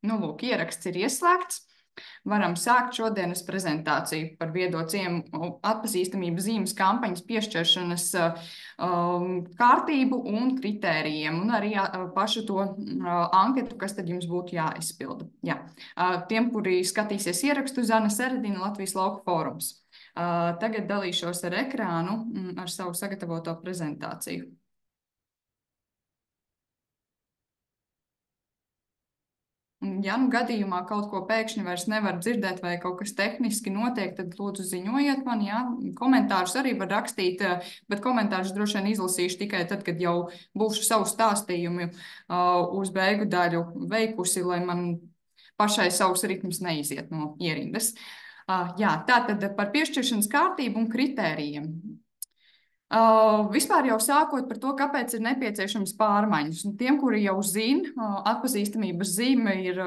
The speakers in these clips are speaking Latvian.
Nu, lūk, ieraksts ir ieslēgts. Varam sākt šodienas prezentāciju par viedo ciemu atpazīstamības zīmes kampaņas piešķiršanas kārtību un kritērijiem, un arī pašu to anketu, kas tad jums būtu jāizpilda. Jā. Tiem, kuri skatīsies ierakstu, Zana Seredina, Latvijas Lauku fórums. Tagad dalīšos ar ekrānu ar savu sagatavoto prezentāciju. Ja nu gadījumā kaut ko pēkšņi vairs nevar dzirdēt vai kaut kas tehniski notiek, tad lūdzu ziņojiet man, jā. Komentārus arī var rakstīt, bet komentārus droši vien izlasīšu tikai tad, kad jau būšu savu stāstījumu uz beigu daļu veikusi, lai man pašai savus ritmus neiziet no ierindas. Jā, tātad par piešķiršanas kārtību un kritērijiem. Vispār jau sākot par to, kāpēc ir nepieciešams pārmaiņas. Un tiem, kuri jau zina, atpazīstamības zīme ir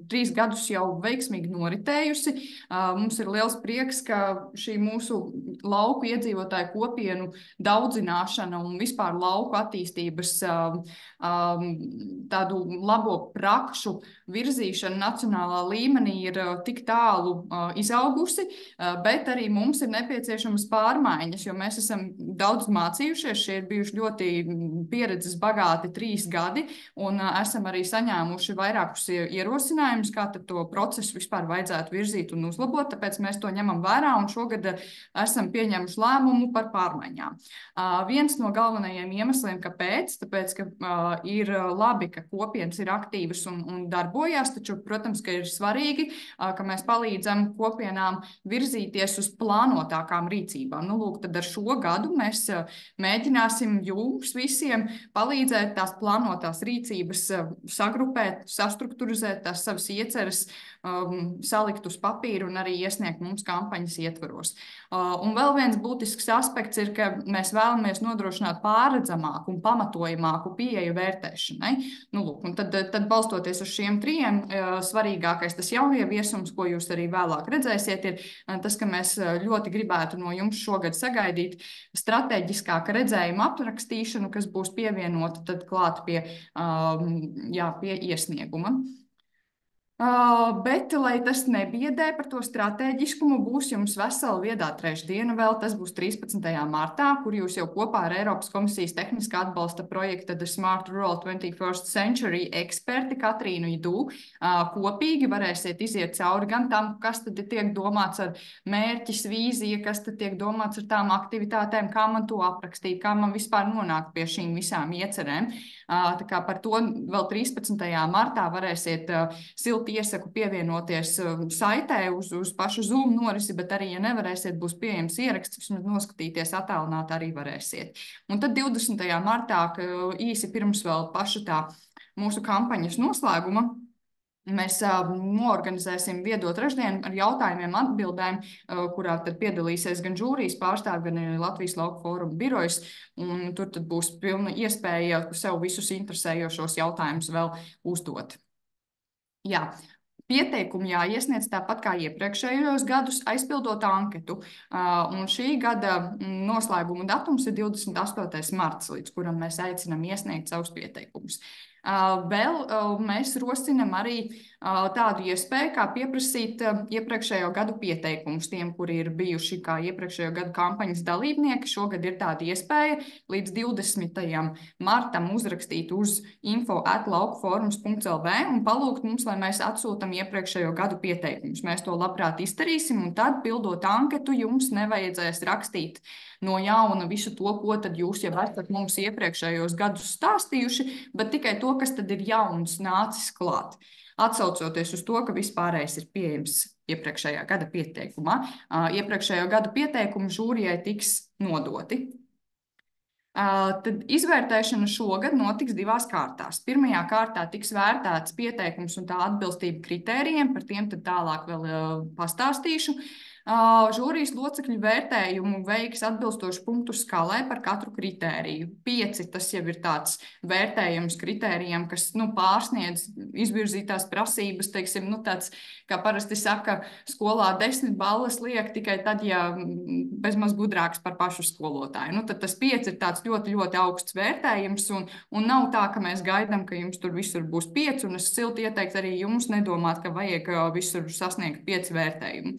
3 gadus jau veiksmīgi noritējusi. Mums ir liels prieks, ka šī mūsu lauku iedzīvotāju kopienu daudzināšana un vispār lauku attīstības tādu labo prakšu virzīšana nacionālā līmenī ir tik tālu izaugusi, bet arī mums ir nepieciešamas pārmaiņas, jo mēs esam daudz mācījušies. Šie ir bijuši ļoti pieredzes bagāti 3 gadi, un esam arī saņēmuši vairākus ierosinājumus, kā tad to procesu vispār vajadzētu virzīt un uzlabot, tāpēc mēs to ņemam vērā, un šogad esam pieņēmuši lēmumu par pārmaiņām. Viens no galvenajiem iemesliem, kāpēc, tāpēc, ka ir labi, ka kopienas ir aktīvas un darbojās, taču, protams, ka ir svarīgi, ka mēs palīdzam kopienām virzīties uz plānotākām rīcībām. Nu, lūk, tad ar šo gadu mēs mēģināsim jums visiem palīdzēt tās plānotās rīcības sagrupēt, sastrukturizēt tās savas ieceres, salikt uz papīru un arī iesniegt mums kampaņas ietvaros. Un vēl viens būtisks aspekts ir, ka mēs vēlamies nodrošināt pārredzamāku un pamatojamāku pieeju vērtēšanai. Nu, lūk, un tad balstoties uz šiem 3, svarīgākais tas jaunieviesums, ko jūs arī vēlāk redzēsiet, ir tas, ka mēs ļoti gribētu no jums šogad sagaidīt strateģiskāka redzējuma aprakstīšanu, kas būs pievienota tad klāt pie iesnieguma. Bet, lai tas nebiedē par to stratēģiskumu, būs jums vesela viedā trešdiena vēl, tas būs 13. martā, kur jūs jau kopā ar Eiropas komisijas tehniskā atbalsta projekta The Smart Rural 21st Century eksperti Katrīnu Idū kopīgi varēsiet iziet cauri gan tam, kas tad tiek domāts ar mērķis, vīzija, kas tad tiek domāts ar tām aktivitātēm, kā man to aprakstīt, kā man vispār nonākt pie šīm visām iecerēm. Tā kā par to vēl 13. martā varēsiet silti iesaku pievienoties saitē uz pašu Zoom norisi, bet arī, ja nevarēsiet, būs pieejams ieraksts, vismaz noskatīties attēlināt arī varēsiet. Un tad 20. martā, īsi pirms vēl paša tā mūsu kampaņas noslēguma, mēs noorganizēsim viedo trešdienu ar jautājumiem, atbildēm, kurā tad piedalīsies gan žūrijas pārstāvi, gan Latvijas Lauku fóruma birojas, un tur tad būs pilna iespēja sev visus interesējošos jautājumus vēl uzdot. Jā, pieteikumi jāiesniedz tāpat kā iepriekšējos gadus, aizpildot anketu. Un šī gada noslēguma datums ir 28. marts, līdz kuram mēs aicinām iesniegt savus pieteikumus. Vēl mēs rosinam arī tādu iespēju, kā pieprasīt iepriekšējo gadu pieteikumus tiem, kuri ir bijuši kā iepriekšējo gadu kampaņas dalībnieki. Šogad ir tāda iespēja līdz 20. martam uzrakstīt uz info@laukuforums.lv un palūgt mums, lai mēs atsūtam iepriekšējo gadu pieteikumus. Mēs to labprāt izdarīsim, un tad, pildot anketu, jums nevajadzēs rakstīt no jauna visu to, ko tad jūs jau esat mums iepriekšējos gadus stāstījuši, bet tikai to, kas tad ir jauns nācis klāt. Atsaucoties uz to, ka vispārējais ir pieejams iepriekšējā gada pieteikumā. Iepriekšējo gadu pieteikumu žūrijai tiks nodoti. Tad izvērtēšana šogad notiks 2 kārtās. Pirmajā kārtā tiks vērtēts pieteikums un tā atbilstība kritērijiem, par tiem tad tālāk vēl pastāstīšu. Žūrijas locekļu vērtējumu veiks atbilstoši punktu skalai par katru kritēriju. 5 tas jau ir tāds vērtējums kritērijiem, kas pārsniedz izvirzītās prasības. Teiksim, tāds, kā parasti saka, skolā 10 balvas liek tikai tad, ja bezmaz gudrāks par pašu skolotāju. Tad tas 5 ir tāds ļoti, ļoti augsts vērtējums, un nav tā, ka mēs gaidām, ka jums tur visur būs 5, un es silti ieteiktu arī jums nedomāt, ka vajag visur sasniegt 5 vērtējumu.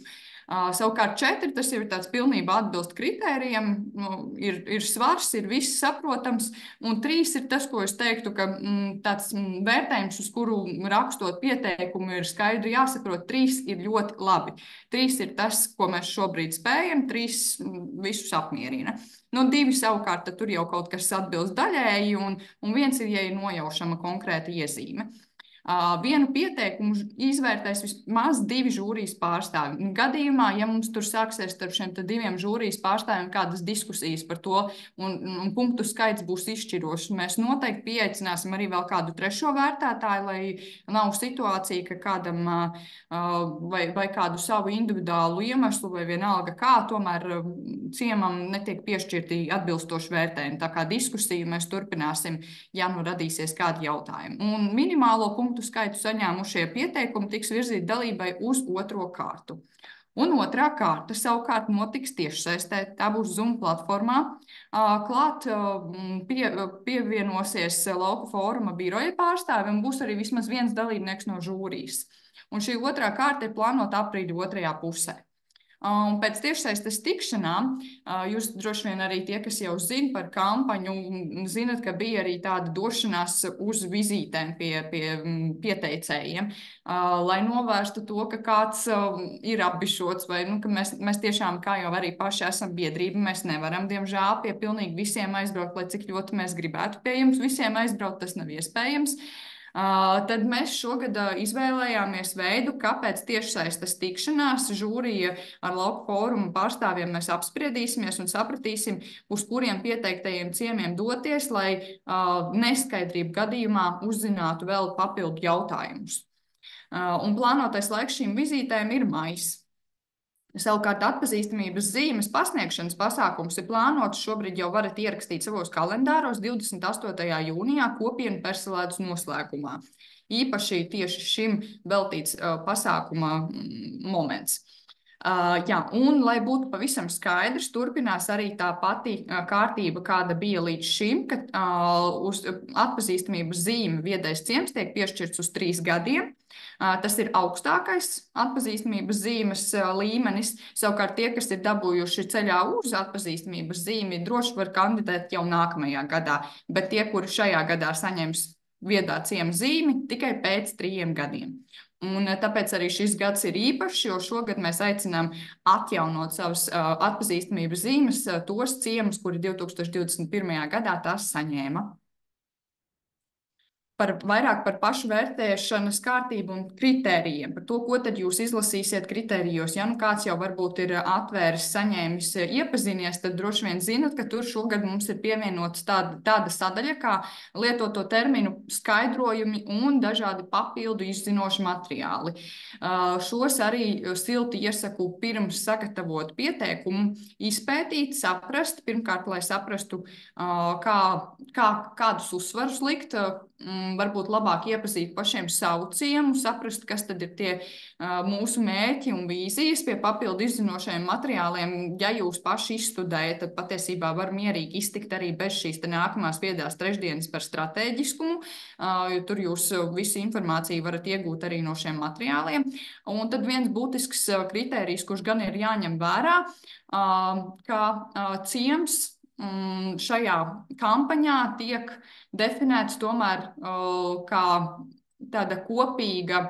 Savukārt 4 tas jau ir tāds pilnībā atbilst kritērijiem, ir svars, ir viss saprotams, un 3 ir tas, ko es teiktu, ka tāds vērtējums, uz kuru rakstot pieteikumu, ir skaidri jāsaprot. 3 ir ļoti labi. 3 ir tas, ko mēs šobrīd spējam, 3 visus apmierina. 2 savukārt, tad tur jau kaut kas atbilst daļēji, un 1 ir, ja ir nojaušama konkrēta iezīme. Vienu pieteikumu izvērtēs vismaz 2 žūrijas pārstāvi. Gadījumā, ja mums tur sāksies starp šiem 2 žūrijas pārstāvjiem kādas diskusijas par to, un punktu skaits būs izšķirošs, mēs noteikti pieaicināsim arī vēl kādu trešo vērtētāju, lai nav situācija, ka kādam vai kādu savu individuālu iemeslu vai vienalga kā, tomēr ciemam netiek piešķirti atbilstoši vērtējumi. Tā kā diskusiju mēs turpināsim, ja nu radīsies kādi jautājumi. Un minimālo punktu skaitu saņēmušie pieteikumi tiks virzīti dalībai uz 2. kārtu. Un 2. kārta savukārt notiks tiešsaistē. Tā būs Zoom platformā. Klāt pievienosies Lauku fóruma biroja pārstāvi un būs arī vismaz viens dalībnieks no žūrijas. Un šī 2. kārta ir plānota aprīļa 2. pusē. Un pēc tiešsaistes tikšanām, jūs droši vien arī tie, kas jau zina par kampaņu, zinat, ka bija arī tāda došanās uz vizītēm pie pieteicējiem, lai novērstu to, ka kāds ir apbišots, vai ka mēs tiešām, kā jau arī paši esam biedrība, mēs nevaram, diemžēl, pie pilnīgi visiem aizbraukt, lai cik ļoti mēs gribētu pie jums visiem aizbraukt, tas nav iespējams. Tad mēs šogad izvēlējāmies veidu, kāpēc tiešsaistes tikšanās žūrija ar Lauku fórumu pārstāvjiem mēs apspriedīsimies un sapratīsim, uz kuriem pieteiktajiem ciemiem doties, lai neskaidrību gadījumā uzzinātu vēl papildu jautājumus. Un plānotais laiks šīm vizītēm ir maijs. Savukārt atpazīstamības zīmes pasniegšanas pasākums ir plānots, šobrīd jau varat ierakstīt savos kalendāros 28. jūnijā kopienu perselētas noslēgumā. Īpaši tieši šim veltīts pasākuma moments. Un, lai būtu pavisam skaidrs, turpinās arī tā pati kārtība, kāda bija līdz šim, kad uz atpazīstamības zīme viedais ciems tiek piešķirts uz 3 gadiem. Tas ir augstākais atpazīstamības zīmes līmenis. Savukārt tie, kas ir dabūjuši ceļā uz atpazīstamības zīmi, droši var kandidēt jau nākamajā gadā, bet tie, kuri šajā gadā saņems viedā ciema zīmi, tikai pēc 3 gadiem. Un tāpēc arī šis gads ir īpašs, jo šogad mēs aicinām atjaunot savas atpazīstamības zīmes tos ciemus, kuri 2021. gadā tās saņēma. Vairāk par pašu vērtēšanas kārtību un kritērijiem, par to, ko tad jūs izlasīsiet kritērijos. Ja kāds jau varbūt ir atvēris, saņēmis, iepazinies, tad droši vien zinat, ka tur šogad mums ir pievienots tāda sadaļa kā lietoto terminu skaidrojumi un dažādi papildu izzinoši materiāli. Šos arī silti iesaku pirms sagatavot pieteikumu izpētīt, saprast, pirmkārt, lai saprastu, kādus uzsvarus likt, varbūt labāk iepazīt pašiem savu ciemu, saprast, kas tad ir tie mūsu mērķi un vīzijas pie papildu izzinošajiem materiāliem. Ja jūs paši izstudējat, tad patiesībā var mierīgi iztikt arī bez šīs nākamās viedās trešdienas par stratēģiskumu, jo tur jūs visu informāciju varat iegūt arī no šiem materiāliem. Un tad viens būtisks kritērijs, kurš gan ir jāņem vērā, ka ciems šajā kampaņā tiek definēts tomēr kā tāda kopīga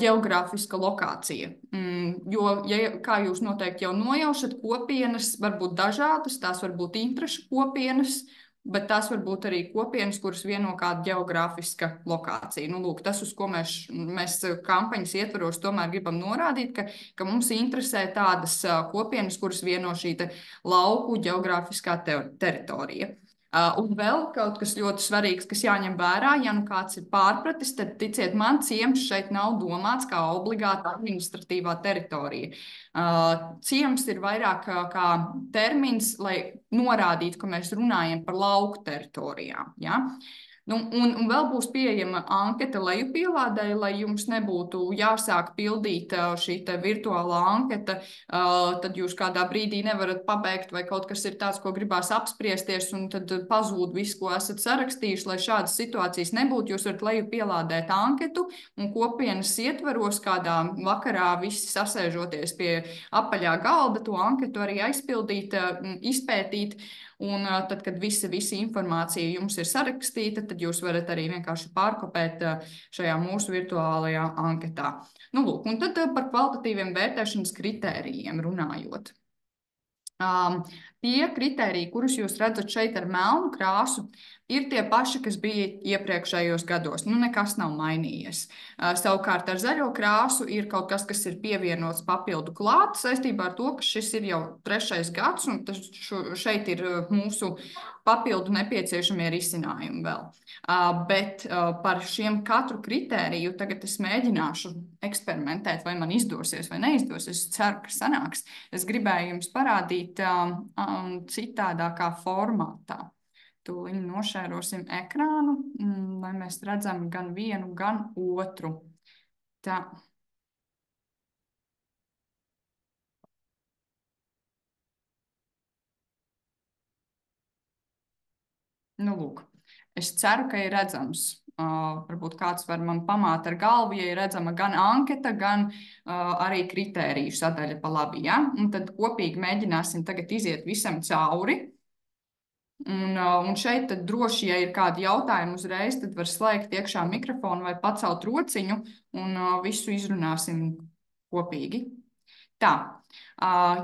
ģeogrāfiska lokācija. Jo, kā jūs noteikti jau nojaušat, kopienas var būt dažādas, tās var būt interešu kopienas, bet tās var būt arī kopienas, kuras vieno kāda ģeogrāfiska lokācija. Lūk, tas, uz ko mēs kampaņas ietvaros tomēr gribam norādīt, ka mums interesē tādas kopienas, kuras vieno šī lauku ģeogrāfiskā teritorija. Un vēl kaut kas ļoti svarīgs, kas jāņem vērā, ja nu kāds ir pārpratis, tad ticiet man, ciems šeit nav domāts kā obligāta administratīvā teritorija. Ciems ir vairāk kā termins, lai norādītu, ka mēs runājam par lauku teritorijām. Ja? Nu, un vēl būs pieejama anketa lejupielādē, lai jums nebūtu jāsāk pildīt šī virtuālā anketa, tad jūs kādā brīdī nevarat pabeigt vai kaut kas ir tāds, ko gribās apspriesties, un tad pazūd viss, ko esat sarakstījuši, lai šādas situācijas nebūtu. Jūs varat lejupielādēt anketu un kopienas ietvaros kādā vakarā visi sasēžoties pie apaļā galda, to anketu arī aizpildīt, izpētīt. Un tad, kad visa informācija jums ir sarakstīta, tad jūs varat arī vienkārši pārkopēt šajā mūsu virtuālajā anketā. Nu, lūk, un tad par kvalitatīviem vērtēšanas kritērijiem runājot. Tie kritēriji, kurus jūs redzat šeit ar melnu krāsu, ir tie paši, kas bija iepriekšējos gados. Nu, nekas nav mainījies. Savukārt ar zaļo krāsu ir kaut kas, kas ir pievienots papildu klāt saistībā ar to, ka šis ir jau 3. gads, un šeit ir mūsu papildu nepieciešamie risinājumi vēl. Bet par šiem katru kritēriju tagad es mēģināšu eksperimentēt, vai man izdosies vai neizdosies. Es ceru, ka sanāks. Es gribēju jums parādīt citādākā formātā. Tūlīt nošērosim ekrānu, lai mēs redzam gan vienu, gan otru. Tā. Nu, lūk. Es ceru, ka ir redzams. Varbūt kāds var man pamāt ar galvu, ja ir redzama gan anketa, gan arī kritēriju sadaļa pa labi. Ja? Un tad kopīgi mēģināsim tagad iziet visam cauri. Un šeit tad droši, ja ir kādi jautājumi uzreiz, tad var slēgt iekšā mikrofonu vai pacelt rociņu un visu izrunāsim kopīgi. Tā,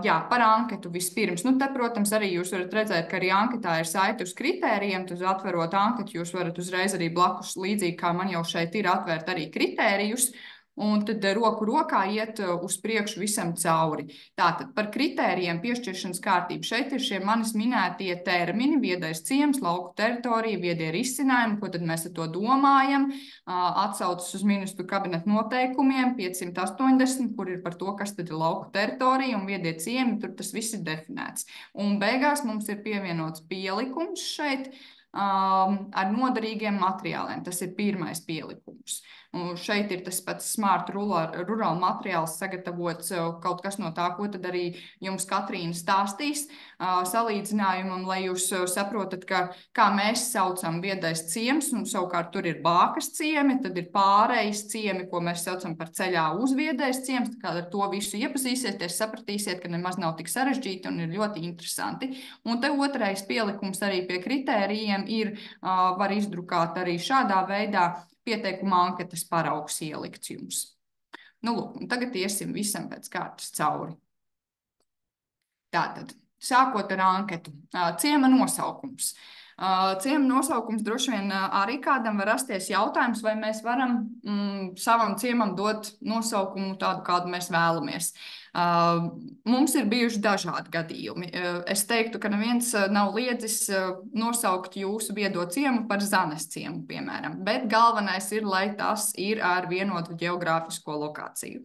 jā, par anketu vispirms. Nu, te, protams, arī jūs varat redzēt, ka arī anketā ir saite uz kritērijiem. Tad atverot anketu, jūs varat uzreiz arī blakus, līdzīgi kā man jau šeit ir, atvērt arī kritērijus. Un tad roku rokā iet uz priekšu visam cauri. Tātad par kritērijiem piešķiršanas kārtību. Šeit ir šie manis minētie termini, viedais ciems, lauku teritorija, viedie risinājumi, ko tad mēs ar to domājam. Atsaucas uz ministru kabineta noteikumiem 580, kur ir par to, kas tad ir lauku teritorija un viedie ciemi, tur tas viss ir definēts. Un beigās mums ir pievienots pielikums šeit ar noderīgiem materiāliem. Tas ir pirmais pielikums. Un šeit ir tas pats Smart Rural materiāls sagatavots kaut kas no tā, ko tad arī jums Katrīna stāstīs salīdzinājumam, lai jūs saprotat, kā mēs saucam viedais ciems, un savukārt tur ir bākas ciemi, tad ir pārejas ciemi, ko mēs saucam par ceļā uz viedais ciems. Tā kā ar to visu iepazīsieties, sapratīsiet, ka nemaz nav tik sarežģīti un ir ļoti interesanti. Un te otrais pielikums arī pie kritērijiem ir, var izdrukāt arī šādā veidā, pieteikuma anketas paraugs ielikts jums. Nu, lūk, un tagad iesim visam pēc kārtas cauri. Tātad, sākot ar anketu. Ciema nosaukums. Ciema nosaukums droši vien arī kādam var rasties jautājums, vai mēs varam savam ciemam dot nosaukumu tādu, kādu mēs vēlamies. Mums ir bijuši dažādi gadījumi. Es teiktu, ka neviens nav liedzis nosaukt jūsu viedo ciemu par Zanes ciemu, piemēram, bet galvenais ir, lai tas ir ar vienotu geogrāfisko lokāciju.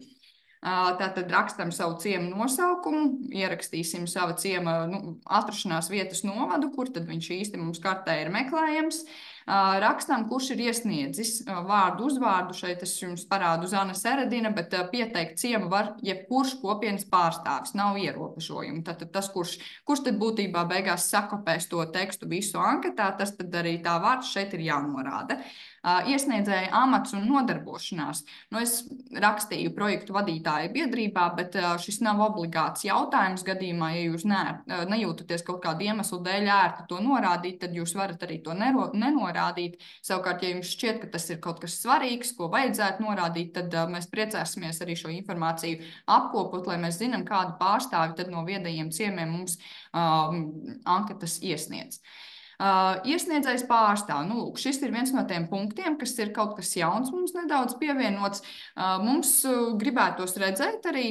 Tātad rakstam savu ciemu nosaukumu, ierakstīsim sava ciema atrašanās vietas novadu, kur tad viņš īsti mums kartē ir meklējams. Rakstam, kurš ir iesniedzis vārdu uzvārdu. Šeit es jums parādu Zana Seredina, bet pieteikt ciemu var jebkurš kopienas pārstāvis, nav ierobežojumi. Tātad tas, kurš tad būtībā beigās sakopēs to tekstu visu anketā, tas tad arī tā vārds šeit ir jānorāda. Iesniedzēja amats un nodarbošanās. Nu, es rakstīju projektu vadītāju biedrībā, bet šis nav obligāts jautājums gadījumā, ja jūs nejūtaties kaut kādu iemeslu dēļ ērti to norādīt, tad jūs varat arī to nenorādīt. Savukārt, ja jums šķiet, ka tas ir kaut kas svarīgs, ko vajadzētu norādīt, tad mēs priecāsimies arī šo informāciju apkopot, lai mēs zinām, kādu pārstāvi tad no viedajiem ciemiem mums anketas iesniedz. Iesniedzējs pārstāv. Nu, lūk, šis ir viens no tiem punktiem, kas ir kaut kas jauns mums nedaudz pievienots. Mums gribētos redzēt arī,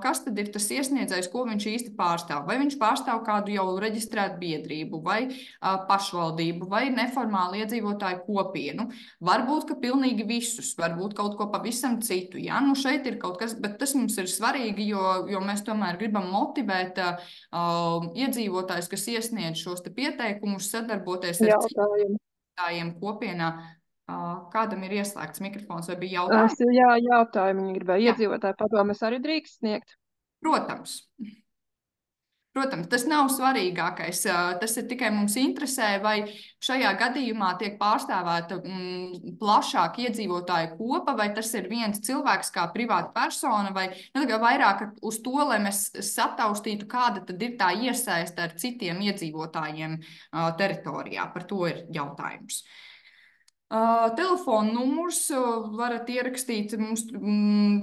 kas tad ir tas iesniedzējs, ko viņš īsti pārstāv. Vai viņš pārstāv kādu jau reģistrētu biedrību, vai pašvaldību, vai neformālu iedzīvotāju kopienu. Varbūt, ka pilnīgi visus, varbūt kaut ko pavisam citu. Ja? Nu, šeit ir kaut kas, bet tas mums ir svarīgi, jo mēs tomēr gribam motivēt iedzīvotājus, kas iesniedz šos pieteikumus, sadarboties ar citiem kopienā. Kādam ir ieslēgts mikrofons vai bija jautājums? Jā, jautājumi. Viņi gribēja iedzīvotāju padomes arī drīkst sniegt. Protams. Protams, tas nav svarīgākais. Tas ir tikai mums interesē, vai šajā gadījumā tiek pārstāvēta plašāka iedzīvotāju kopa, vai tas ir viens cilvēks kā privāta persona, vai vairāk uz to, lai mēs sataustītu, kāda tad ir tā iesaiste ar citiem iedzīvotājiem teritorijā. Par to ir jautājums. Telefona numurs varat ierakstīt, mums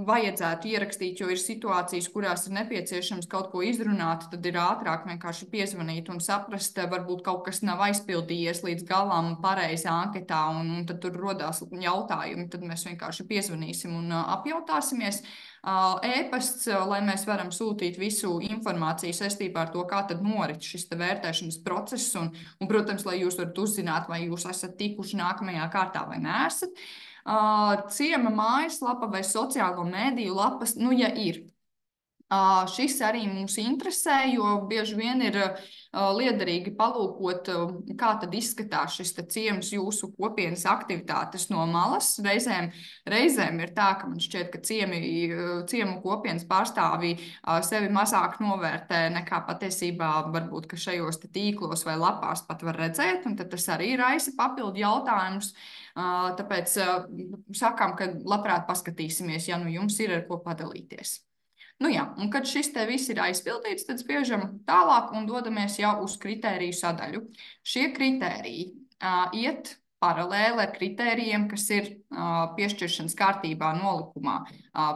vajadzētu ierakstīt, jo ir situācijas, kurās ir nepieciešams kaut ko izrunāt, tad ir ātrāk vienkārši piezvanīt un saprast, varbūt kaut kas nav aizpildījies līdz galam pareizā anketā, un tad tur rodās jautājumi, tad mēs vienkārši piezvanīsim un apjautāsimies. E-pasts, lai mēs varam sūtīt visu informāciju saistībā ar to, kā tad norit šis vērtēšanas process, un, protams, lai jūs varat uzzināt, vai jūs esat tikuši nākamajā kārtā vai neesat. Ciema mājaslapa vai sociālo mēdīju lapas, nu, ja ir. Šis arī mums interesē, jo bieži vien ir liederīgi palūkot, kā tad izskatās šis ciems jūsu kopienas aktivitātes no malas. Reizēm ir tā, ka man šķiet, ka ciemu kopienas pārstāvji sevi mazāk novērtē nekā patiesībā varbūt, ka šajos tīklos vai lapās pat var redzēt, un tad tas arī raisa papildu jautājumus. Tāpēc sakām, ka labprāt paskatīsimies, ja nu jums ir ar ko padalīties. Nu jā, un kad šis te viss ir aizpildīts, tad spiežam tālāk un dodamies jau uz kritēriju sadaļu. Šie kritēriji iet paralēli ar kritērijiem, kas ir piešķiršanas kārtībā nolikumā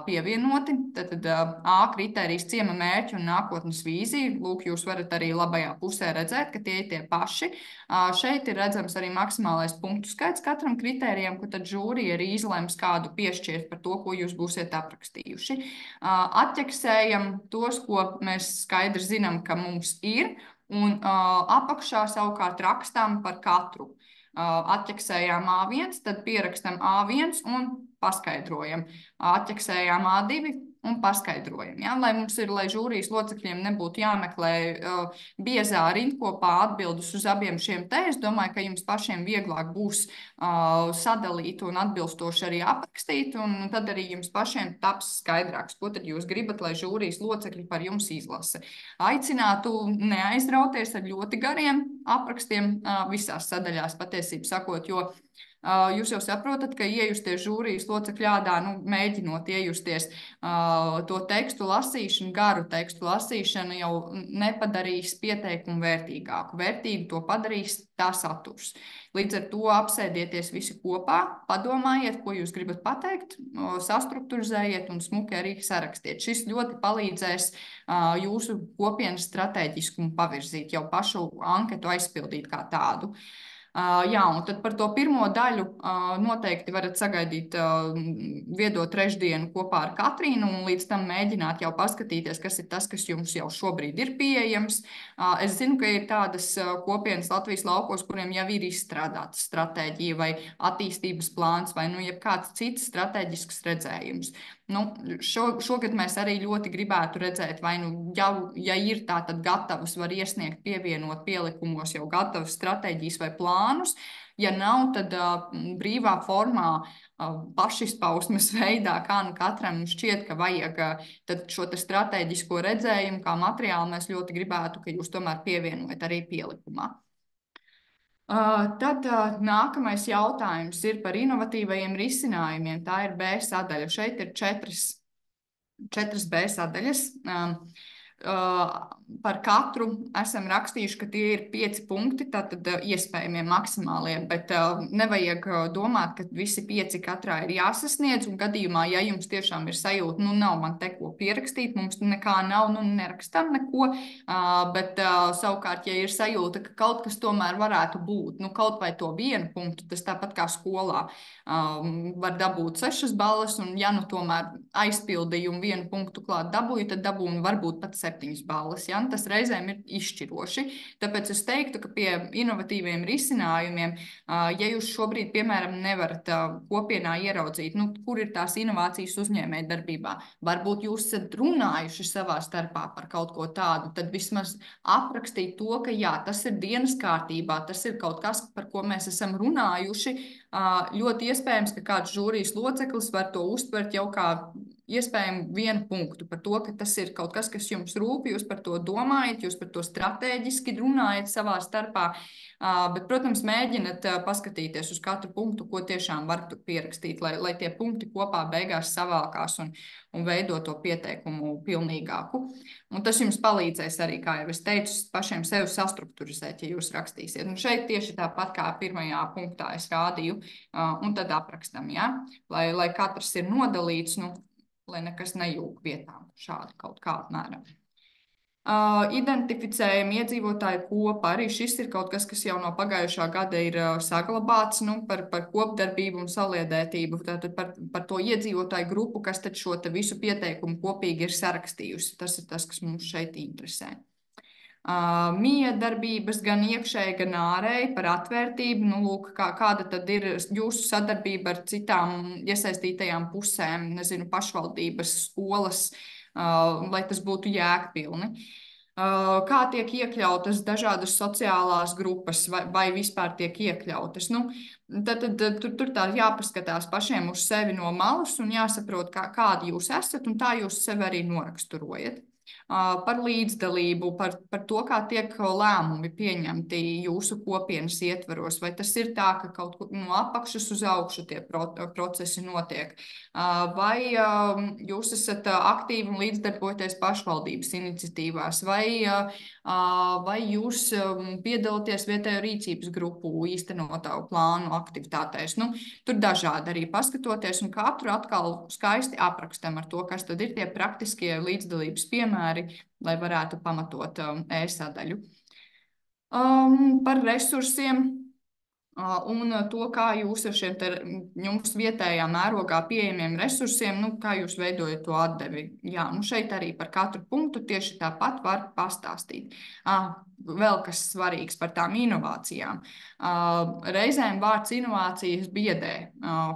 pievienoti. Tad A kritērijas ciema mērķi un nākotnes vīzija. Lūk, jūs varat arī labajā pusē redzēt, ka tie ir tie paši. Šeit ir redzams arī maksimālais punktu skaits katram kritērijam, ko tad žūrija arī izlems kādu piešķirt par to, ko jūs būsiet aprakstījuši. Atķeksējam tos, ko mēs skaidri zinām, ka mums ir, un apakšā savukārt rakstām par katru. Atķeksējām A1, tad pierakstam A1 un paskaidrojam. Atķeksējām A2 un paskaidrojam. Ja? Lai žūrijas locekļiem nebūtu jāmeklē biezā rindkopā atbildes uz abiem šiem te, es domāju, ka jums pašiem vieglāk būs sadalīt un atbilstoši arī aprakstīt, un tad arī jums pašiem taps skaidrāks, ko tad jūs gribat, lai žūrijas locekļi par jums izlasa. Aicinātu neaizrauties ar ļoti gariem aprakstiem visās sadaļās, patiesībā sakot, jo jūs jau saprotat, ka iejusties žūrijas locekļu ādā, mēģinot iejusties to tekstu lasīšanu, garu tekstu lasīšanu jau nepadarīs pieteikumu vērtīgāku. Vērtīgu to padarīs tā saturs. Līdz ar to apsēdieties visi kopā, padomājiet, ko jūs gribat pateikt, sastrukturizējiet un smuki arī sarakstiet. Šis ļoti palīdzēs jūsu kopienas stratēģiskumu pavirzīt, jau pašu anketu aizpildīt kā tādu. Jā, un tad par to pirmo daļu noteikti varat sagaidīt viedo trešdienu kopā ar Katrīnu un līdz tam mēģināt jau paskatīties, kas ir tas, kas jums jau šobrīd ir pieejams. Es zinu, ka ir tādas kopienas Latvijas laukos, kuriem jau ir izstrādāta stratēģija vai attīstības plāns vai jebkāds cits strateģisks redzējums. Šogad mēs arī ļoti gribētu redzēt, vai ja ir tā, tad gatavas var iesniegt, pievienot pielikumos jau gatavas stratēģijas vai plānus. Ja nav, tad brīvā formā, pašizpausmes veidā, kā katram šķiet, ka vajag tad šo stratēģisko redzējumu, kā materiālu mēs ļoti gribētu, ka jūs tomēr pievienojat arī pielikumā. Tad nākamais jautājums ir par inovatīvajiem risinājumiem. Tā ir B sadaļa. Šeit ir četras B sadaļas. Par katru esam rakstījuši, ka tie ir 5 punkti, tātad iespējamie maksimālie, bet nevajag domāt, ka visi 5 katrā ir jāsasniedz, un gadījumā, ja jums tiešām ir sajūta, nu nav man te ko pierakstīt, mums nekā nav, nu nerakstam neko, bet savukārt, ja ir sajūta, ka kaut kas tomēr varētu būt, nu kaut vai to 1 punktu, tas tāpat kā skolā, var dabūt 6 balvas, un ja nu tomēr aizpildījumu 1 punktu klāt dabūju, tad dabūju varbūt pat 7 balvas. Ja? Tas reizēm ir izšķiroši. Tāpēc es teiktu, ka pie inovatīviem risinājumiem, ja jūs šobrīd, piemēram, nevarat kopienā ieraudzīt, nu, kur ir tās inovācijas uzņēmēju darbībā, varbūt jūs esat runājuši savā starpā par kaut ko tādu, tad vismaz aprakstīt to, ka jā, tas ir dienas kārtībā, tas ir kaut kas, par ko mēs esam runājuši. Ļoti iespējams, ka kāds žūrijas loceklis var to uztvert jau kā iespējami 1 punktu par to, ka tas ir kaut kas, kas jums rūp, jūs par to domājat, jūs par to strateģiski runājat savā starpā. Bet, protams, mēģināt paskatīties uz katru punktu, ko tiešām var pierakstīt, lai tie punkti kopā beigās savākās un veido to pieteikumu pilnīgāku. Un tas jums palīdzēs arī, kā jau es teicu, pašiem sevi sastrukturizēt, ja jūs rakstīsiet. Un šeit tieši tāpat kā pirmajā punktā es rādīju, un tad aprakstam, ja? lai katrs ir nodalīts, nu, lai nekas nejūg vietā šādi kaut kādā mērā. Identificējam iedzīvotāju kopu. Arī šis ir kaut kas, kas jau no pagājušā gada ir saglabāts, nu, par kopdarbību un saliedētību, tātad par to iedzīvotāju grupu, kas tad šo visu pieteikumu kopīgi ir sarakstījusi. Tas ir tas, kas mums šeit interesē. Miedarbības gan iekšēji, gan ārēji par atvērtību. Nu, lūk, kāda tad ir jūsu sadarbība ar citām iesaistītajām pusēm, nezinu, pašvaldības, skolas, lai tas būtu jēgpilni. Kā tiek iekļautas dažādas sociālās grupas vai vispār tiek iekļautas. Nu, tad tur tā jāpaskatās pašiem uz sevi no malas un jāsaprot, kādi jūs esat, un tā jūs sevi arī noraksturojat. Par līdzdalību, par to, kā tiek lēmumi pieņemti jūsu kopienas ietvaros. Vai tas ir tā, ka kaut kur no apakšas uz augšu tie procesi notiek? Vai jūs esat aktīvi un līdzdarbojaties pašvaldības iniciatīvās? Vai jūs piedalāties vietējo rīcības grupu īstenotāju plānu aktivitātēs? Nu, tur dažādi arī paskatoties, un katru atkal skaisti aprakstam ar to, kas tad ir tie praktiskie līdzdalības piemēri, lai varētu pamatot e-sadaļu. Par resursiem un to, kā jūs ar šiem jums vietējā mērogā pieejamiem resursiem, nu, kā jūs veidojat to atdevi. Jā, nu šeit arī par katru punktu tieši tāpat var pastāstīt. Vēl kas svarīgs par tām inovācijām. Reizēm vārds inovācijas biedē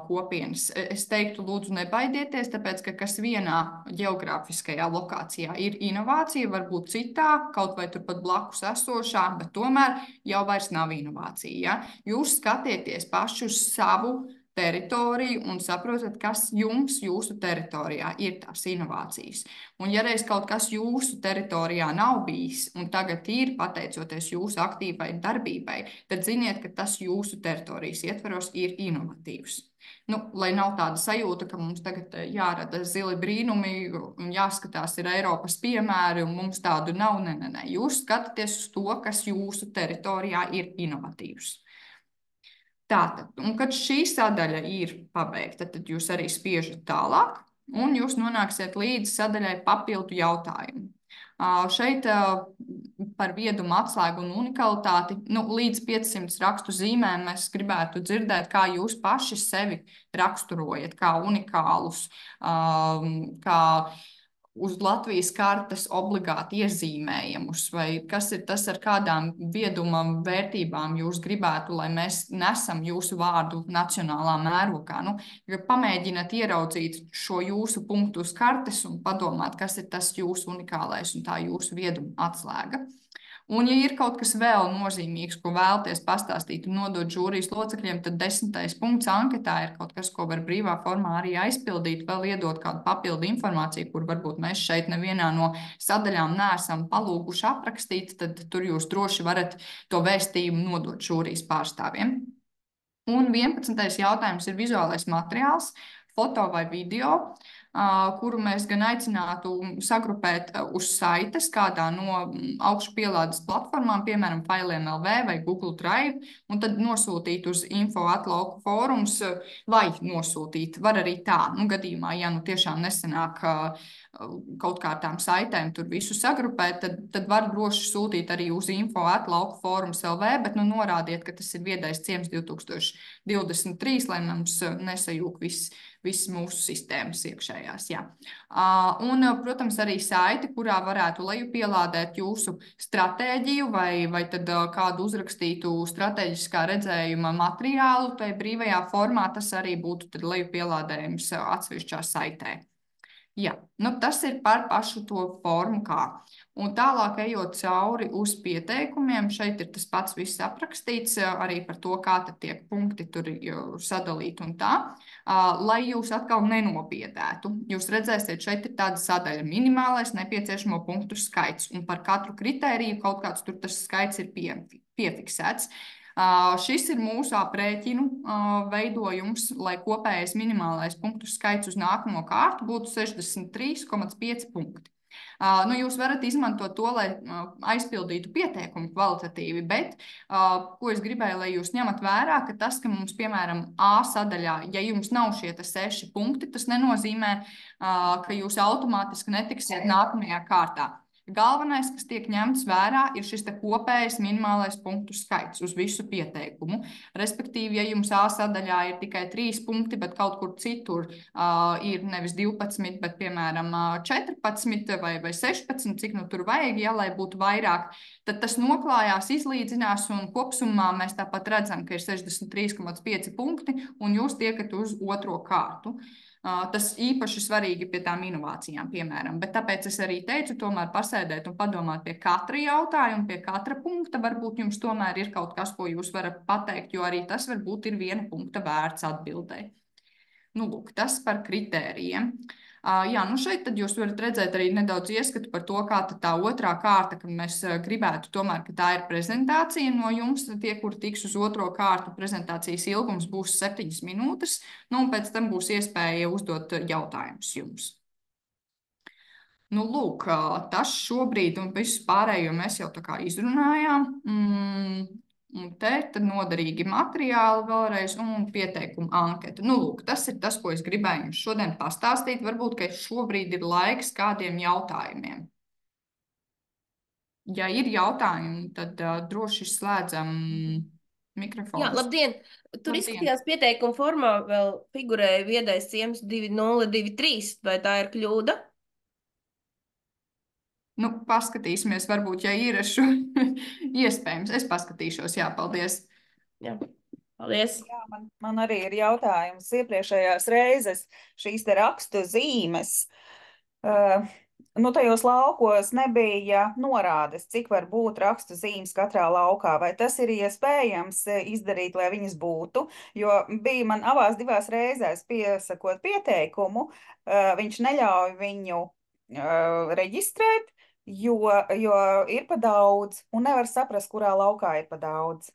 kopienas. Es teiktu, lūdzu, nebaidieties, tāpēc, ka kas vienā geogrāfiskajā lokācijā ir inovācija, varbūt citā, kaut vai turpat blakus esošā, bet tomēr jau vairs nav inovācija. Ja? Jūs skatieties paši uz savu teritoriju un saprotat, kas jums jūsu teritorijā ir tās inovācijas. Un ja reiz kaut kas jūsu teritorijā nav bijis un tagad ir, pateicoties jūsu aktīvai darbībai, tad ziniet, ka tas jūsu teritorijas ietvaros ir inovatīvs. Nu, lai nav tāda sajūta, ka mums tagad jārada zili brīnumi un jāskatās ir Eiropas piemēri un mums tādu nav. Nē. Jūs skatāties uz to, kas jūsu teritorijā ir inovatīvs. Tātad, un kad šī sadaļa ir pabeigta, tad jūs arī spiežat tālāk, un jūs nonāksiet līdz sadaļai papildu jautājumu. Šeit par viedumu atslēgu un unikalitāti, nu, līdz 500 rakstu zīmēm mēs gribētu dzirdēt, kā jūs paši sevi raksturojat, kā unikālus, kā uz Latvijas kartes obligāti iezīmējumus, vai kas ir tas, ar kādām vieduma vērtībām jūs gribētu, lai mēs nesam jūsu vārdu nacionālā mērogā. Nu, pamēģiniet ieraudzīt šo jūsu punktu uz kartes un padomāt, kas ir tas jūsu unikālais un tā jūsu vieduma atslēga. Un, ja ir kaut kas vēl nozīmīgs, ko vēlaties pastāstīt un nodot žūrijas locekļiem, tad 10. punkts anketā ir kaut kas, ko var brīvā formā arī aizpildīt, vēl iedot kādu papildu informāciju, kur varbūt mēs šeit nevienā no sadaļām neesam palūguši aprakstīt, tad tur jūs droši varat to vēstījumu nodot žūrijas pārstāvjiem. Un 11. jautājums ir vizuālais materiāls, foto vai video. kuru mēs gan aicinātu sagrupēt uz saites kādā no augšupielādes platformām, piemēram, Failiem LV vai Google Drive, un tad nosūtīt uz info@lauku fórums vai nosūtīt. Var arī tā, gadījumā, ja tiešām nesanāk kaut kā tām saitēm tur visu sagrupēt, tad var droši sūtīt arī uz info@lauku fórums LV, bet norādiet, ka tas ir viedais ciems 2023, lai mums nesajūg viss mūsu sistēmas iekšējās. Jā. Un, protams, arī saiti, kurā varētu lejupielādēt jūsu stratēģiju vai tad kādu uzrakstītu strateģiskā redzējuma materiālu, tai brīvajā formā tas arī būtu tad lejupielādējums atsevišķā saitē. Jā, tas ir par pašu to formu kā. Un tālāk ejot cauri uz pieteikumiem, šeit ir tas pats viss aprakstīts, arī par to, kā tad tiek punkti tur sadalīti un tā, lai jūs atkal nenobiedētu. Jūs redzēsiet, šeit ir tāda sadaļa minimālais nepieciešamo punktu skaits, un par katru kritēriju kaut kāds tur tas skaits ir piefiksēts. Šis ir mūsu aprēķinu veidojums, lai kopējais minimālais punktu skaits uz nākamo kārtu būtu 63,5 punkti. Jūs varat izmantot to, lai aizpildītu pieteikumu kvalitatīvi, bet ko es gribēju, lai jūs ņemat vērā, ka tas, ka mums, piemēram, A sadaļā, ja jums nav šie 6 punkti, tas nenozīmē, ka jūs automātiski netiksiet nākamajā kārtā. Galvenais, kas tiek ņemts vērā, ir šis kopējais minimālais punktu skaits uz visu pieteikumu. Respektīvi, ja jums A sadaļā ir tikai 3 punkti, bet kaut kur citur ir nevis 12, bet, piemēram, 14 vai 16, cik tur vajag, ja, lai būtu vairāk, tad tas noklājās, izlīdzinās, un kopsumā mēs tāpat redzam, ka ir 63,5 punkti, un jūs tiekat uz otro kārtu. Tas īpaši svarīgi pie tām inovācijām, piemēram. Bet tāpēc es arī teicu, tomēr pasēdēt un padomāt pie katra jautājuma, pie katra punkta. Varbūt jums tomēr ir kaut kas, ko jūs varat pateikt, jo arī tas varbūt ir 1 punkta vērts atbildēji. Lūk, tas par kritērijiem. Jā, šeit tad jūs varat redzēt arī nedaudz ieskatu par to, kā tā otrā kārta, ka mēs gribētu tomēr, ka tā ir prezentācija no jums, tie, kur tiks uz otro kārtu, prezentācijas ilgums būs 7 minūtes, un pēc tam būs iespēja uzdot jautājumus jums. Lūk, tas šobrīd un visu pārējo mēs jau tā kā izrunājām. Un te tad noderīgi materiāli vēlreiz un pieteikumu anketu. Lūk, tas ir tas, ko es gribēju jums šodien pastāstīt. Varbūt, ka šobrīd ir laiks kādiem jautājumiem. Ja ir jautājumi, tad droši slēdzam mikrofonu. Jā, labdien! Tur izskatījās pieteikuma formā vēl figurēja viedais ciems 2023, vai tā ir kļūda? Paskatīsimies, varbūt, ja ir šo iespējams. Es paskatīšos, jā, paldies. Jā, paldies. Jā, man arī ir jautājums. Iepriekšējās reizes šīs te rakstu zīmes, tajos laukos nebija norādes, cik var būt rakstu zīmes katrā laukā. Vai tas ir iespējams izdarīt, lai viņas būtu? Jo bija man abās divās reizēs piesakot pieteikumu, viņš neļauj viņu reģistrēt, jo ir pa daudz un nevar saprast, kurā laukā ir pa daudz.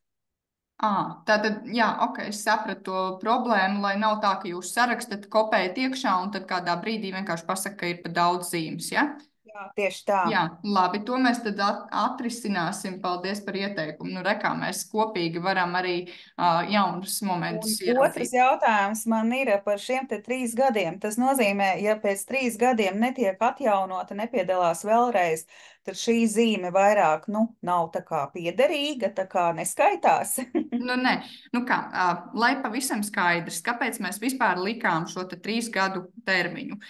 Tātad, jā, es sapratu to problēmu, lai nav tā, ka jūs sarakstat, kopējat iekšā un tad kādā brīdī vienkārši pasaka, ka ir pa daudz zīmes, ja? Jā, tieši tā. Jā, labi, to mēs tad atrisināsim. Paldies par ieteikumu. Rekā mēs kopīgi varam arī jaunus momentus ieraudzīt. Otrs jautājums man ir par šiem 3 gadiem. Tas nozīmē, ja pēc 3 gadiem netiek atjaunota, nepiedalās vēlreiz, tad šī zīme vairāk, nav tā kā piederīga, tā kā neskaitās. Nē, lai pavisam skaidrs, kāpēc mēs vispār likām šo 3 gadu termiņu.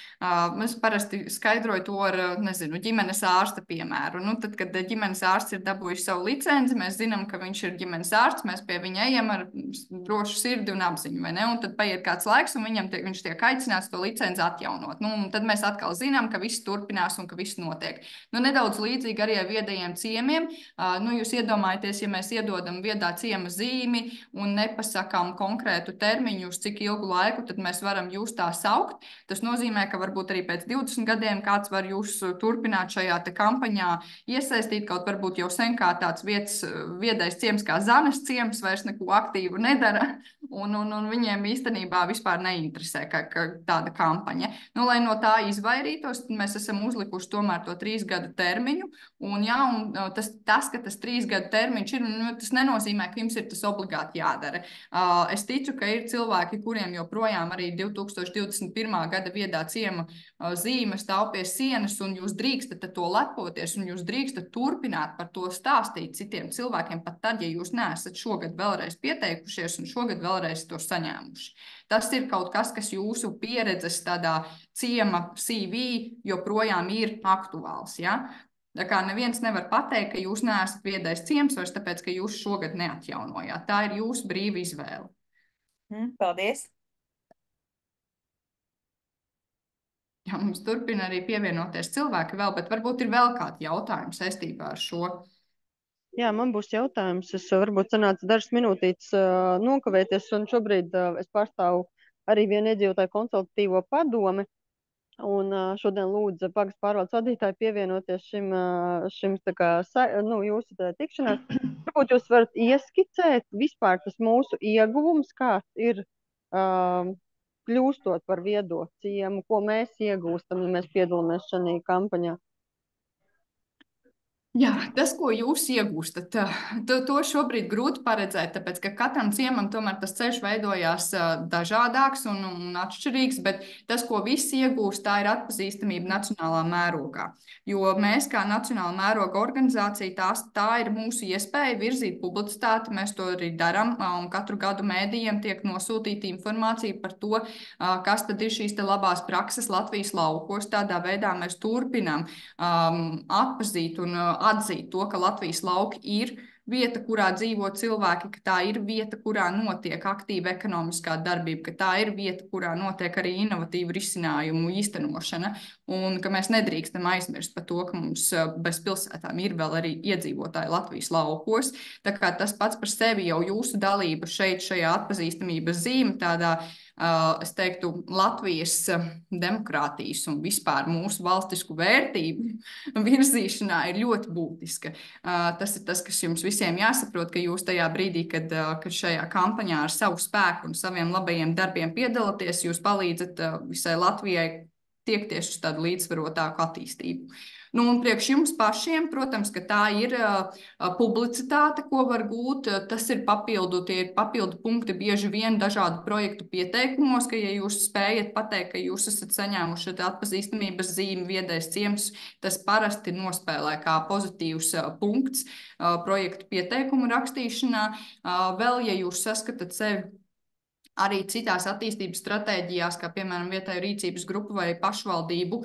Mēs parasti skaidroju to ar, ģimenes ārsta piemēru. Tad, kad ģimenes ārsts ir dabūjis savu licenci, mēs zinām, ka viņš ir ģimenes ārsts, mēs pie viņa ejam ar drošu sirdi un apziņu, vai ne? Un tad paiet kāds laiks, un viņš tiek aicināts to licenci atjaunot. Un tad mēs atkal zinām, ka viss turpinās un ka viss notiek. Nedaudz līdzīgi arī ar viedajiem ciemiem. Jūs iedomājaties, ja mēs iedodam viedā ciema zīmi un nepasakām konkrētu termiņu, uz cik ilgu laiku, tad mēs varam jūs tā saukt. Tas nozīmē, ka varbūt arī pēc 20 gadiem kāds var jūs turpināt šajā te kampaņā iesaistīt, kaut varbūt jau sen kā tāds viedais ciems kā Zanes ciems vairs neko aktīvu nedara, un viņiem īstenībā vispār neinteresē ka tāda kampaņa. Lai no tā izvairītos, tad mēs esam uzlikuši tomēr to 3 gadu termiņu, un tas, ka tas 3 gadu termiņš ir, tas nenozīmē, ka jums ir tas obligāti jādara. Es ticu, ka ir cilvēki, kuriem joprojām arī 2021. gada viedā ciema zīme stāv pie sienas, un jūs drīkstat to lepoties, un jūs drīkstat turpināt par to stāstīt citiem cilvēkiem, pat tad, ja jūs neesat šogad vēlreiz pieteikušies un šogad vēlreiz to saņēmuši. Tas ir kaut kas, kas jūsu pieredzes tādā ciema CV joprojām ir aktuāls, ja? Tā kā neviens nevar pateikt, ka jūs neesat viedais ciems vairs tāpēc, ka jūs šogad neatjaunojāt. Tā ir jūsu brīva izvēle. Paldies! Jā, mums turpina arī pievienoties cilvēki vēl, bet varbūt ir vēl kādi jautājumi saistībā ar šo. Jā, man būs jautājums. Es varbūt sanācu dažas minūtītes nokavēties, un šobrīd es pārstāvu arī vienu iedzīvotāju konsultatīvo padomi. Un šodien lūdzu pagastu pārvaldes vadītāju pievienoties šim jūsu tikšanās. Varbūt jūs varat ieskicēt vispār tas mūsu ieguvums, kāds ir kļūstot par viedo ciemu, ko mēs iegūstam, ja mēs piedalāmies šajā kampaņā. Jā, tas, ko jūs iegūstat, to šobrīd grūti paredzēt, tāpēc, ka katram ciemam tomēr tas ceļš veidojās dažādāks un atšķirīgs, bet tas, ko visi iegūst, tā ir atpazīstamība nacionālā mērogā. Jo mēs kā nacionāla mēroga organizācija, tā ir mūsu iespēja virzīt publicitāti, mēs to arī darām, un katru gadu mēdījiem tiek nosūtīta informācija par to, kas tad ir šīs te labās prakses Latvijas laukos. Tādā veidā mēs turpinām atpazīt un atzīt to, ka Latvijas lauki ir vieta, kurā dzīvo cilvēki, ka tā ir vieta, kurā notiek aktīva ekonomiskā darbība, ka tā ir vieta, kurā notiek arī inovatīva risinājumu īstenošana, un ka mēs nedrīkstam aizmirst par to, ka mums bez pilsētām ir vēl arī iedzīvotāji Latvijas laukos. Tā kā tas pats par sevi jau jūsu dalība šajā atpazīstamības zīme, tādā, es teiktu, Latvijas demokrātijas un vispār mūsu valstisku vērtību virzīšanā ir ļoti būtiska. Tas ir tas, kas jums visiem jāsaprot, ka jūs tajā brīdī, kad šajā kampaņā ar savu spēku un saviem labajiem darbiem piedalāties, jūs palīdzat visai Latvijai tiekties uz tādu līdzsvarotāku attīstību. Un priekš jums pašiem, protams, ka tā ir publicitāte, ko var gūt. Tas ir tie ir papildu punkti bieži vien dažādu projektu pieteikumos, ka ja jūs spējat pateikt, ka jūs esat saņēmuši atpazīstamības zīmi viedais ciems, tas parasti nospēlē kā pozitīvs punkts projektu pieteikumu rakstīšanā. Vēl, ja jūs saskatat sevi arī citās attīstības stratēģijās, kā piemēram vietēju rīcības grupu vai pašvaldību,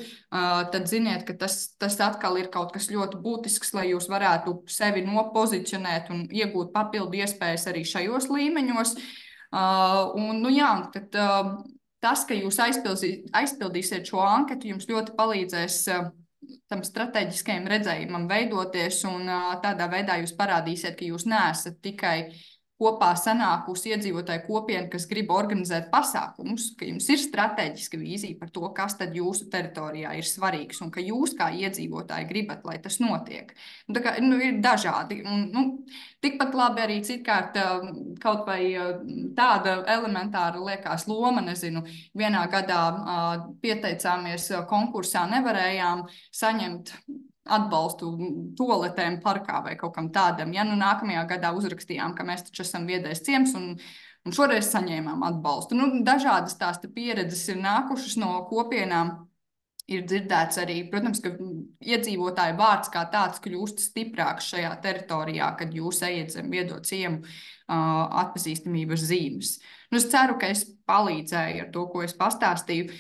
tad ziniet, ka tas atkal ir kaut kas ļoti būtisks, lai jūs varētu sevi nopozicionēt un iegūt papildu iespējas arī šajos līmeņos. Tad tas, ka jūs aizpildīsiet šo anketu, jums ļoti palīdzēs tam strateģiskajam redzējumam veidoties, un tādā veidā jūs parādīsiet, ka jūs neesat tikai kopā sanākusi iedzīvotāju kopiena, kas grib organizēt pasākumus, ka jums ir strateģiska vīzija par to, kas tad jūsu teritorijā ir svarīgs, un ka jūs kā iedzīvotāji gribat, lai tas notiek. Ir dažādi. Tikpat labi arī citkārt kaut vai tāda elementāra liekas loma, nezinu, vienā gadā pieteicāmies konkursā, nevarējām saņemt atbalstu toaletēm parkā vai kaut kam tādam. Ja nākamajā gadā uzrakstījām, ka mēs taču esam viedais ciems un šoreiz saņēmām atbalstu. Dažādas tās pieredzes ir nākušas no kopienām. Ir dzirdēts arī, protams, ka iedzīvotāju vārds kā tāds kļūst stiprāks šajā teritorijā, kad jūs ejat zem viedo ciemu atpazīstamības zīmes. Es ceru, ka es palīdzēju ar to, ko es pastāstīju.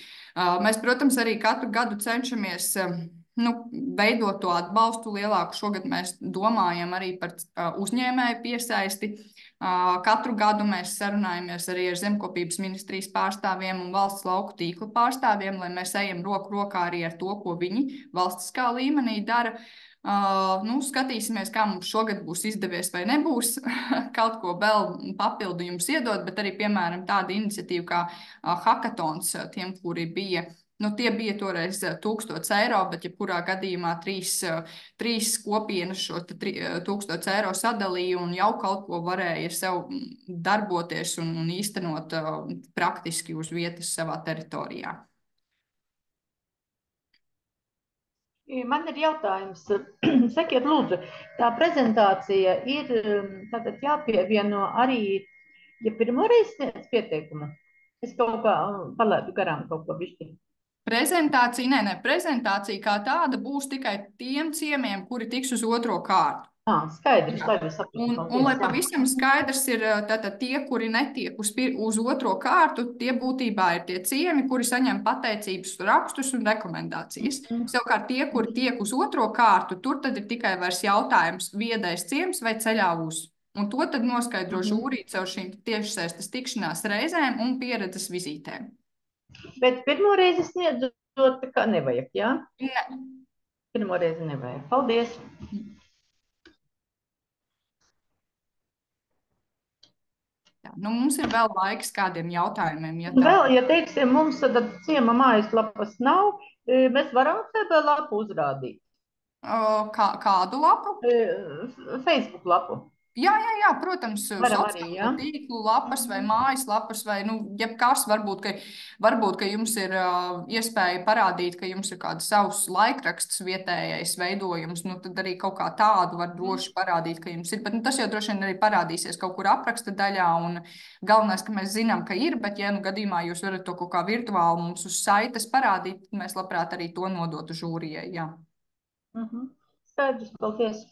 Mēs, protams, arī katru gadu cenšamies veidot to atbalstu lielāku. Šogad mēs domājam arī par uzņēmēju piesaisti. Katru gadu mēs sarunājamies arī ar Zemkopības ministrijas pārstāvjiem un valsts lauku tīkla pārstāvjiem, lai mēs ejam roku rokā arī ar to, ko viņi valstiskā līmenī dara. Skatīsimies, kā mums šogad būs izdevies vai nebūs kaut ko vēl papildu jums iedot, bet arī, piemēram, tāda iniciatīva kā hackathons tiem, kuri bija. Tie bija toreiz 1000 eiro, bet jebkurā gadījumā trīs kopienas šo 1000 eiro sadalīja un jau kaut ko varēja sev darboties un īstenot praktiski uz vietas savā teritorijā. Man ir jautājums. Sakiet, lūdzu, tā prezentācija ir tātad jāpievieno arī, ja pirmoreiz sniedz pieteikumu. Es kaut kā palaidu garām kaut ko bišķi. Prezentācija, prezentācija kā tāda būs tikai tiem ciemiem, kuri tiks uz otro kārtu. Skaidrs. Un lai pavisam skaidrs ir, tātad tie, kuri netiek uz otro kārtu, tie būtībā ir tie ciemi, kuri saņem pateicības rakstus un rekomendācijas. Savukārt tie, kuri tiek uz otro kārtu, tur tad ir tikai vairs jautājums viedais ciems vai ceļā uz. Un to tad noskaidro žūrī caur šīm tiešsaistes tikšanās reizēm un pieredzes vizītēm. Bet pirmo reizi sniedzot, tā kā nevajag, jā? Ne. Pirmo reizi nevajag. Paldies! Mums ir vēl laiks kādiem jautājumiem. Ja teiksim, mums tad ciema mājaslapas nav, mēs varam CB lapu uzrādīt. Kādu lapu? Facebook lapu. Jā, protams, sociālo tīklu lapas vai mājaslapas vai jebkas. Varbūt, ka jums ir iespēja parādīt, ka jums ir kāds savs laikraksts vietējais veidojums, tad arī kaut kā tādu var droši parādīt, ka jums ir. Bet tas jau droši vien arī parādīsies kaut kur apraksta daļā, un galvenais, ka mēs zinām, ka ir, bet ja gadījumā jūs varat to kaut kā virtuāli mums uz saites parādīt, mēs labprāt arī to nodotu žūrijai, jā. Skaidrs, paldies.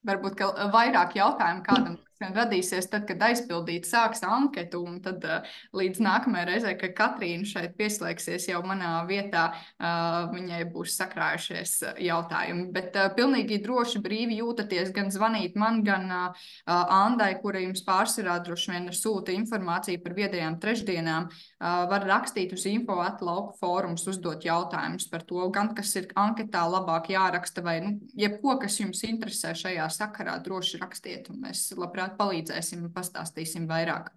Varbūt, ka vairāk jautājumu kādam radīsies tad, kad aizpildīt sāks anketu, un tad līdz nākamajai reizei, kad Katrīna šeit pieslēgsies jau manā vietā, viņai būs sakrājušies jautājumi. Bet pilnīgi droši brīvi jūtaties gan zvanīt man, gan Andai, kura jums pārsvarā droši vien sūta informāciju par viedajām trešdienām, var rakstīt uz info@laukuforums, uzdot jautājumus par to, gan kas ir anketā labāk jāraksta, vai jebko, kas jums interesē šajā sakarā, droši rakstiet, un mēs labprāt palīdzēsim un pastāstīsim vairāk.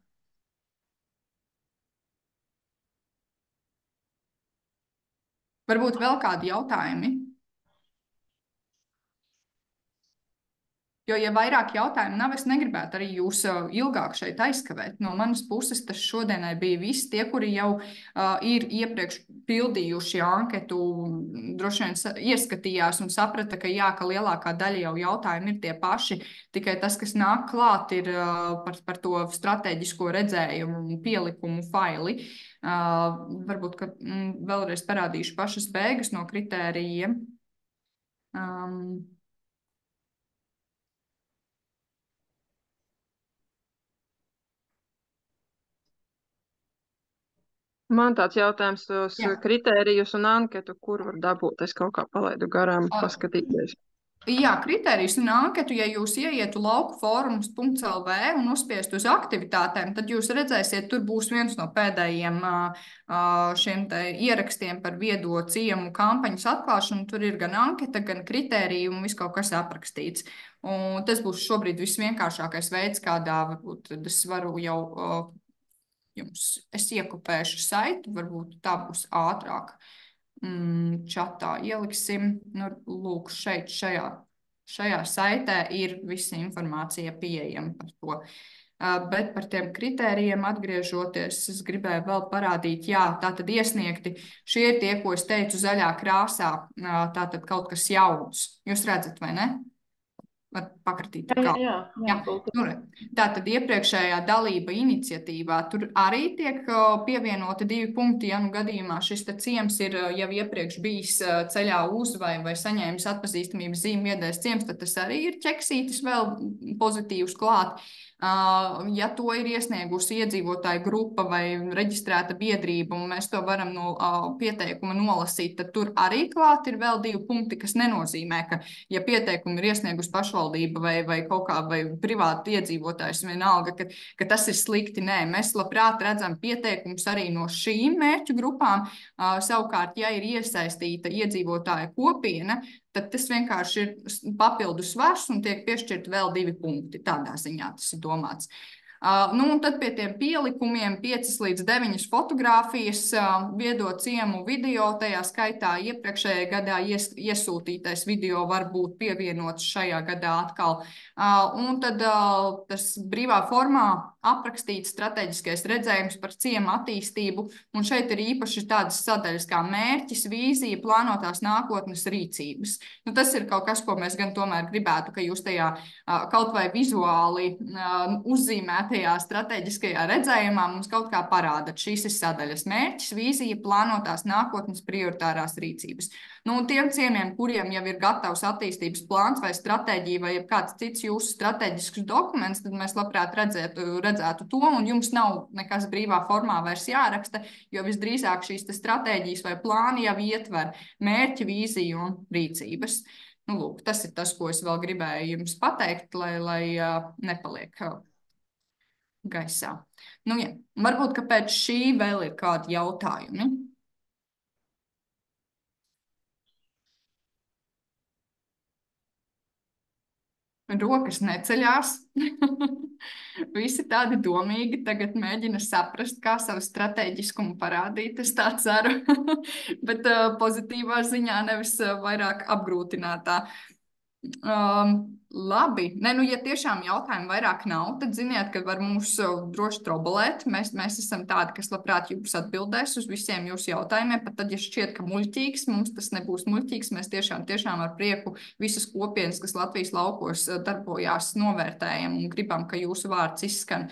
Varbūt vēl kādi jautājumi? Jo, ja vairāk jautājumu nav, es negribētu arī jūs ilgāk šeit aizkavēt. No manas puses tas šodienai bija viss. Tie, kuri jau ir iepriekš pildījuši anketu, droši vien ieskatījās un saprata, ka jā, ka lielākā daļa jau jautājumu ir tie paši. Tikai tas, kas nāk klāt, ir par to strateģisko redzējumu un pielikumu faili. Varbūt, ka vēlreiz parādīšu pašas beigas no kritērijiem. Man tāds jautājums tos kritērijus un anketu, kur var dabūt? Es kaut kā palaidu garām paskatīties. Jā, kritērijus un anketu, ja jūs ieietu laukuforums.lv un uzspiestu uz aktivitātēm, tad jūs redzēsiet, tur būs viens no pēdējiem šiem ierakstiem par viedo ciemu kampaņas atklāšanu. Tur ir gan anketa, gan kritērija un viss kaut kas aprakstīts. Un tas būs šobrīd visvienkāršākais veids, kādā varbūt es varu jau es iekopēšu saiti, varbūt tā būs ātrāk. Čatā ieliksim. Lūk, šeit šajā saitē ir visa informācija pieejama par to. Bet par tiem kritērijiem atgriežoties, es gribēju vēl parādīt, tātad iesniegti. Šie ir tie, ko es teicu zaļā krāsā, tātad kaut kas jauns. Jūs redzat, vai ne? Var pakratīt. Tātad iepriekšējā dalība iniciatīvā tur arī tiek pievienoti 2 punkti, ja gadījumā šis ciems ir jau iepriekš bijis ceļā uz vai saņēmis atpazīstamības zīmi viedais ciems, tad tas arī ir ķeksītis vēl pozitīvs klāt. Ja to ir iesniegusi iedzīvotāju grupa vai reģistrēta biedrība, un mēs to varam no pieteikuma nolasīt, tad tur arī klāt ir vēl 2 punkti, kas nenozīmē, ka, ja pieteikumu ir iesniegusi pašvaldība vai kaut kā vai privāti iedzīvotājs vienalga, ka tas ir slikti. Nē, mēs labprāt redzam pieteikumus arī no šīm mērķu grupām. Savukārt, ja ir iesaistīta iedzīvotāja kopiena, tad tas vienkārši ir papildus svars un tiek piešķirt vēl 2 punkti. Tādā ziņā tas ir domāts. Un tad pie tiem pielikumiem 5 līdz 9 fotogrāfijas, viedo ciemu video, tajā skaitā iepriekšējā gadā iesūtītais video var būt pievienots šajā gadā atkal. Un tad tas brīvā formā aprakstīts strateģiskais redzējums par ciemu attīstību, un šeit ir īpaši tādas sadaļas kā mērķis, vīzija, plānotās nākotnes rīcības. Tas ir kaut kas, ko mēs gan tomēr gribētu, ka jūs tajā kaut vai vizuāli uzzīmētajā strateģiskajā redzējumā mums kaut kā parādat. Šīs ir sadaļas mērķis, vīzija, plānotās nākotnes prioritārās rīcības. Un tiem ciemiem, kuriem jau ir gatavs attīstības plāns vai stratēģija vai kāds cits jūsu strateģisks dokuments, tad mēs labprāt redzētu to, un jums nav nekas brīvā formā vairs jāraksta, jo visdrīzāk šīs stratēģijas vai plāni jau ietver mērķi, vīziju un rīcības. Lūk, tas ir tas, ko es vēl gribēju jums pateikt, lai nepaliek gaisā. Ja, varbūt, ka pēc šī vēl ir kādi jautājumi. Rokas neceļās. Visi tādi domīgi tagad mēģina saprast, kā savu strateģiskumu parādīt, es tā ceru, bet pozitīvā ziņā, nevis vairāk apgrūtinātā. Labi. Ja tiešām jautājumu vairāk nav, tad ziniet, ka var mūs droši trobolēt. Mēs esam tādi, kas labprāt jums atbildēs uz visiem jūsu jautājumiem. Pat tad, ja šķiet, ka muļķīgs, mums tas nebūs muļķīgs. Mēs tiešām ar prieku visas kopienas, kas Latvijas laukos darbojās, novērtējam un gribam, ka jūsu vārds izskan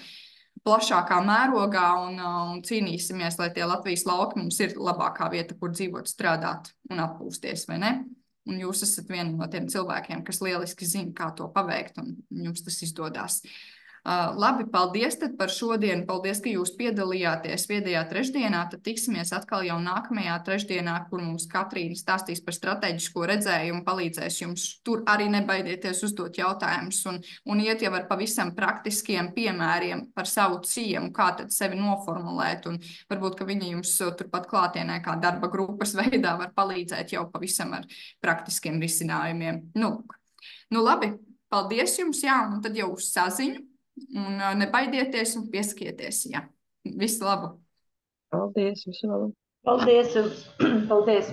plašākā mērogā un cīnīsimies, lai tie Latvijas lauki mums ir labākā vieta, kur dzīvot, strādāt un atpūsties, vai ne? Un jūs esat viena no tiem cilvēkiem, kas lieliski zina, kā to paveikt, un jums tas izdodās. Labi, paldies tad par šodienu. Paldies, ka jūs piedalījāties viedajā trešdienā. Tad tiksimies atkal jau nākamajā trešdienā, kur mums Katrīna stāstīs par strateģisko redzējumu, palīdzēs jums tur arī nebaidieties uzdot jautājumus un iet jau ar pavisam praktiskiem piemēriem par savu ciemu, kā tad sevi noformulēt. Un varbūt, ka viņi jums turpat klātienē kā darba grupas veidā var palīdzēt jau pavisam ar praktiskiem risinājumiem. Labi, paldies jums, jā, un tad jau uz saziņu. Un nebaidieties un pieskieties. Jā. Visu labu! Paldies! Visu labu! Paldies! Paldies!